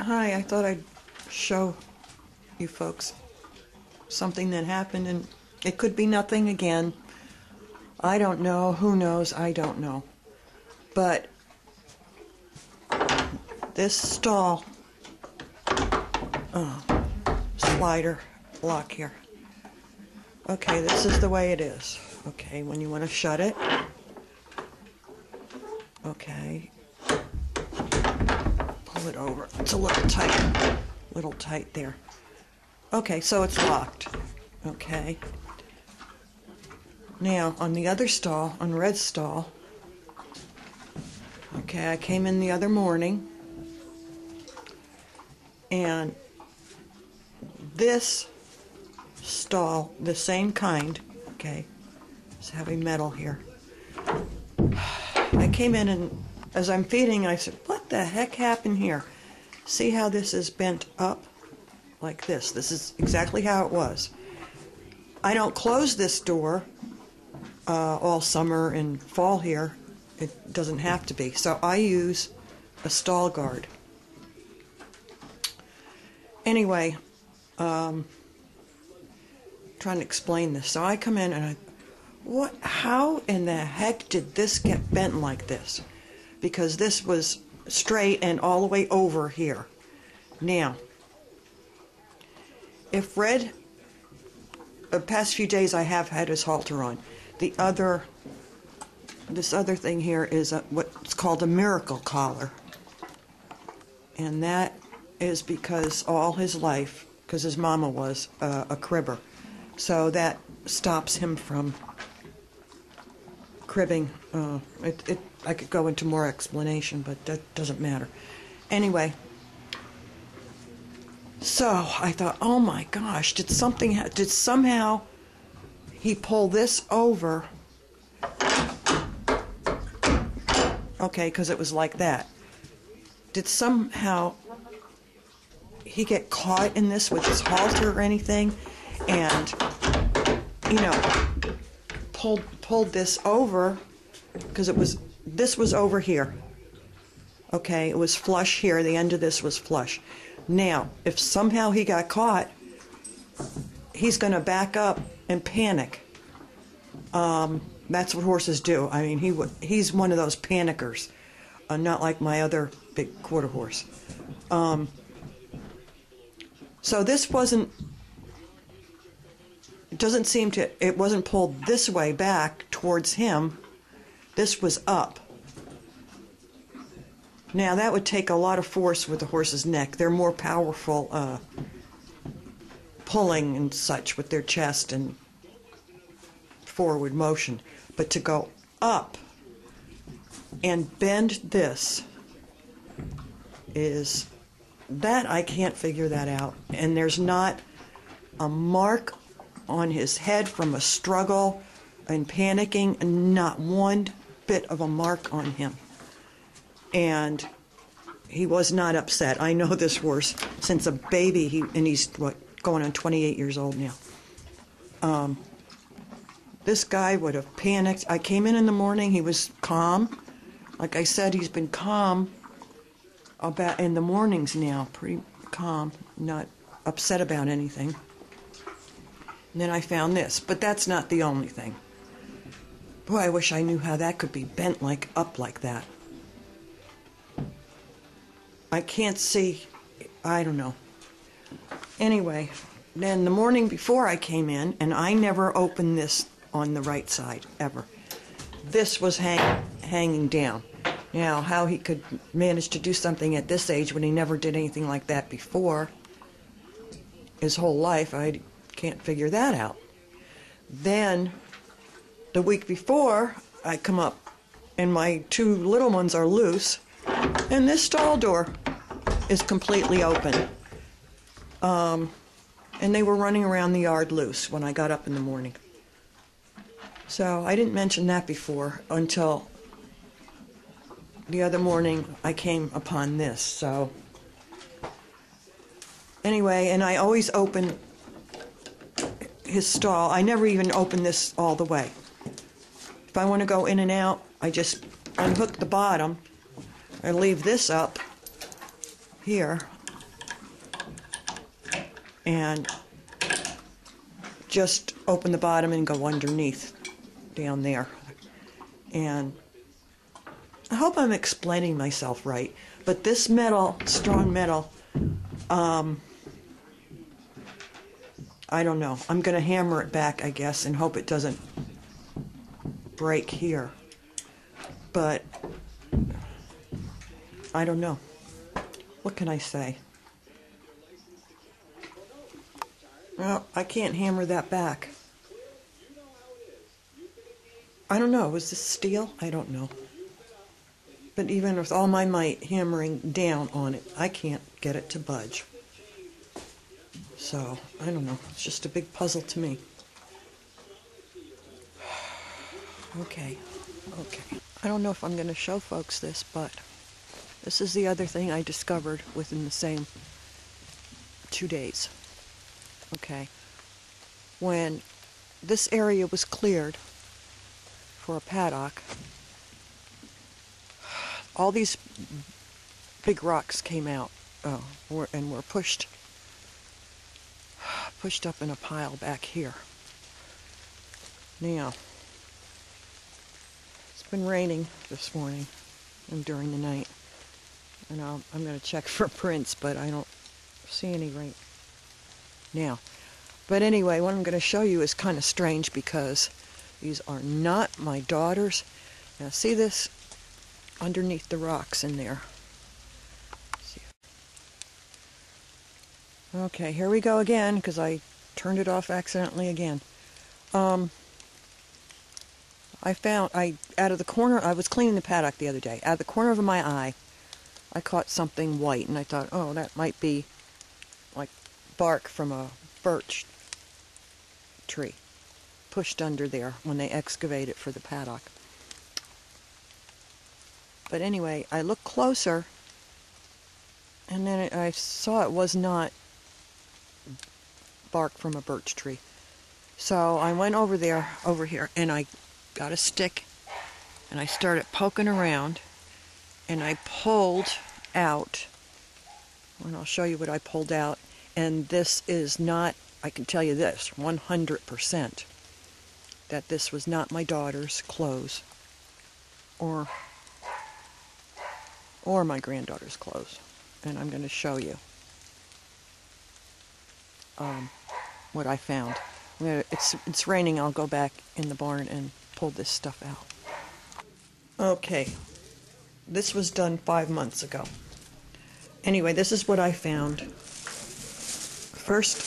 Hi, I thought I'd show you folks something that happened, and it could be nothing again. I don't know. Who knows? I don't know. But this stall slider lock here. Okay, this is the way it is. Okay, when you want to shut it. Okay. Pull it over. It's a little tight there. Okay, so it's locked. Okay. Now, on the other stall, on Red's stall, okay, I came in the other morning, and this stall, the same kind, okay, it's heavy metal here. I came in, and as I'm feeding, I said, what the heck happened here? See how this is bent up? Like this. This is exactly how it was. I don't close this door all summer and fall here. It doesn't have to be. So I use a stall guard. Anyway, trying to explain this. So I come in and how in the heck did this get bent like this? Because this was straight and all the way over here. Now, if Red, the past few days I have had his halter on. This other thing here is what's called a miracle collar. And that is because all his life, because his mama was a cribber. So that stops him from cribbing. I could go into more explanation, but that doesn't matter. Anyway, so I thought, oh my gosh, did somehow he pull this over? Okay, because it was like that. Did somehow he get caught in this with his halter or anything, and pulled this over, because this was over here. Okay, it was flush here. The end of this was flush. Now, if somehow he got caught, he's going to back up and panic. That's what horses do. I mean, he's one of those panickers, not like my other big quarter horse. So this wasn't. It wasn't pulled this way back towards him. This was up. Now that would take a lot of force with the horse's neck. They're more powerful pulling and such with their chest and forward motion. But to go up and bend this I can't figure that out. And there's not a mark on his head from a struggle and panicking, not one bit of a mark on him. And he was not upset. I know this horse since a baby, and he's going on 28 years old now. This guy would have panicked. I came in the morning, he was calm. Like I said, he's been calm about in the mornings now, pretty calm, not upset about anything. And then I found this, but that's not the only thing. Boy, I wish I knew how that could be bent up like that. I can't see, I don't know. Anyway, then the morning before I came in, and I never opened this on the right side, ever. This was hanging down. Now, how he could manage to do something at this age when he never did anything like that before, his whole life, I can't figure that out. Then, the week before, I come up, and my two little ones are loose, and this stall door is completely open. And they were running around the yard loose when I got up in the morning. So I didn't mention that before until the other morning I came upon this. So anyway, and I always open his stall. I never even open this all the way. If I want to go in and out, I just unhook the bottom. I leave this up here, and just open the bottom and go underneath down there. And I hope I'm explaining myself right, but this metal, strong metal, I don't know. I'm going to hammer it back, I guess, and hope it doesn't break here. But I don't know. What can I say? Well, I can't hammer that back. I don't know. Was this steel? I don't know. But even with all my might hammering down on it, I can't get it to budge. So, I don't know. It's just a big puzzle to me. Okay. I don't know if I'm going to show folks this, but this is the other thing I discovered within the same 2 days. Okay. When this area was cleared for a paddock, all these big rocks came out and were pushed up in a pile back here. Now, it's been raining this morning and during the night, and I'm going to check for prints, but I don't see any right now. But anyway, what I'm going to show you is kind of strange because these are not my daughters. Now, see this underneath the rocks in there? Okay, here we go again, because I turned it off accidentally again. I out of the corner, I was cleaning the paddock the other day. Out of the corner of my eye, I caught something white, and I thought, oh, that might be like bark from a birch tree pushed under there when they excavate it for the paddock. But anyway, I looked closer, and then I saw it was not bark from a birch tree. So I went over here, and I got a stick, and I started poking around, and I pulled out, and I'll show you what I pulled out, and this is not, I can tell you this, 100%, that this was not my daughter's clothes, or my granddaughter's clothes, and I'm going to show you what I found. It's raining. I'll go back in the barn and pull this stuff out. Okay, this was done 5 months ago. Anyway, this is what I found. First,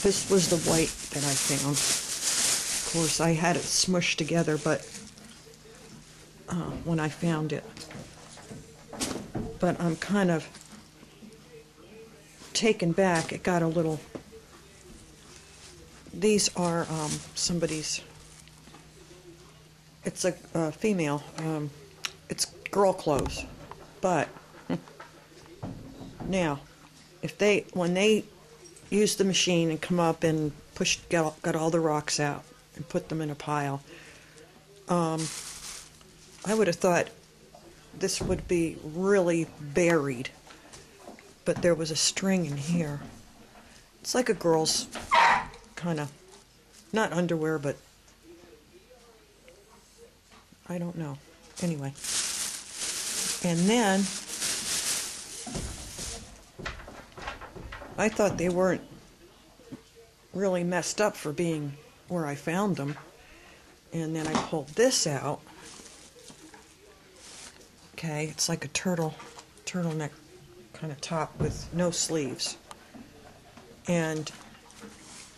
this was the white that I found. Of course, I had it smushed together, but when I found it. But I'm kind of taken back. It got a little... These are somebody's... It's a female. It's girl clothes. But now, when they use the machine and come up and got all the rocks out and put them in a pile, I would have thought this would be really buried. But there was a string in here. It's like a girl's kind of, not underwear, but I don't know. Anyway. And then I thought they weren't really messed up for being where I found them. And then I pulled this out. Okay, it's like a turtleneck kind of top with no sleeves. And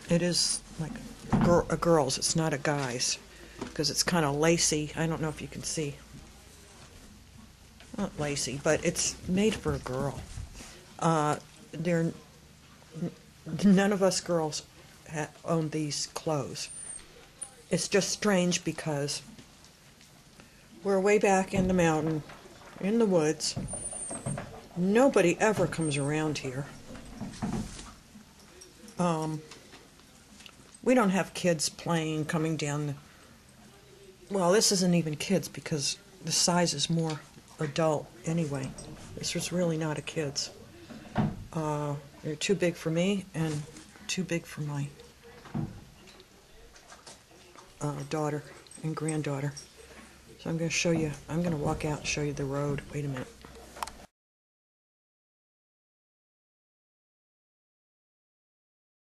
it is like a girl's, it's not a guy's, because it's kind of lacy. I don't know if you can see. Not lacy, but it's made for a girl. None of us girls own these clothes. It's just strange because we're way back in the mountain, in the woods. Nobody ever comes around here. We don't have kids playing, coming down. Well, this isn't even kids because the size is more adult anyway. This was really not a kid's. They're too big for me and too big for my daughter and granddaughter. So I'm going to show you, I'm going to walk out and show you the road. Wait a minute.